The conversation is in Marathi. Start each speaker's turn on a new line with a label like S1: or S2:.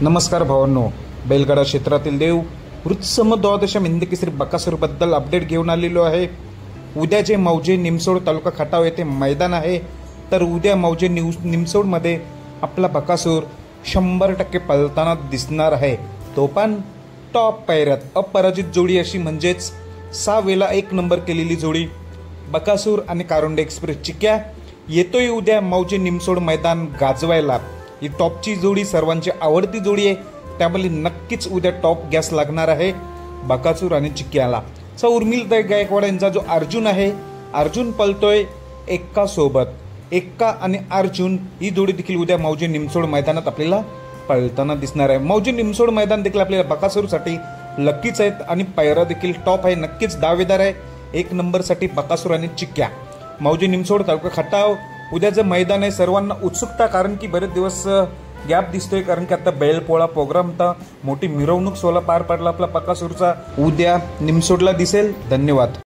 S1: नमस्कार भावांनो, बैलगाडा क्षेत्रातील देव वृत्तसम द्वादश हिंद केसरी बकासूरबद्दल अपडेट घेऊन आलेलो आहे। उद्या जे मौजे निमसोड तालुका खटाव येथे मैदान आहे, तर उद्या मौजे निमसोडमध्ये आपला बकासूर 100% पळताना दिसणार आहे। तो पण टॉप पायऱ्यात अपराजित जोडी अशी, म्हणजेच 6 वेळा 1 नंबर केलेली जोडी बकासूर आणि कारुंडे एक्सप्रेस चिक्या येतोय उद्या मौजे निमसोड मैदान गाजवायला। ही टॉपची जोडी सर्वांची आवडती जोडी आहे, त्यामुळे नक्कीच उद्या टॉप गॅस लागणार आहे बकासूर आणि चिक्याला। उर्मिला गायकवाड यांचा जो अर्जुन आहे, अर्जुन पळतोय एक्का सोबत। एक्का आणि अर्जुन ही जोडी देखील उद्या मौजे निमसोड मैदानात आपल्याला पळताना दिसणार आहे। मौजे निमसोड मैदान देखील आपल्याला बकासूरसाठी लकीच आहेत आणि पायरा देखील टॉप आहे, नक्कीच दावेदार आहे 1 नंबरसाठी बकासूर आणि चिक्या। मौजे निमसोड तालुका खटाव उद्याचं मैदान आहे, सर्वांना उत्सुकता, कारण की बरेच दिवस गॅप दिसतोय, कारण की आता बैलपोळा प्रोग्राम होता, मोठी मिरवणूक सोहळा पार पडला आपला बकासूरचा, उद्या निमसोडला दिसेल। धन्यवाद।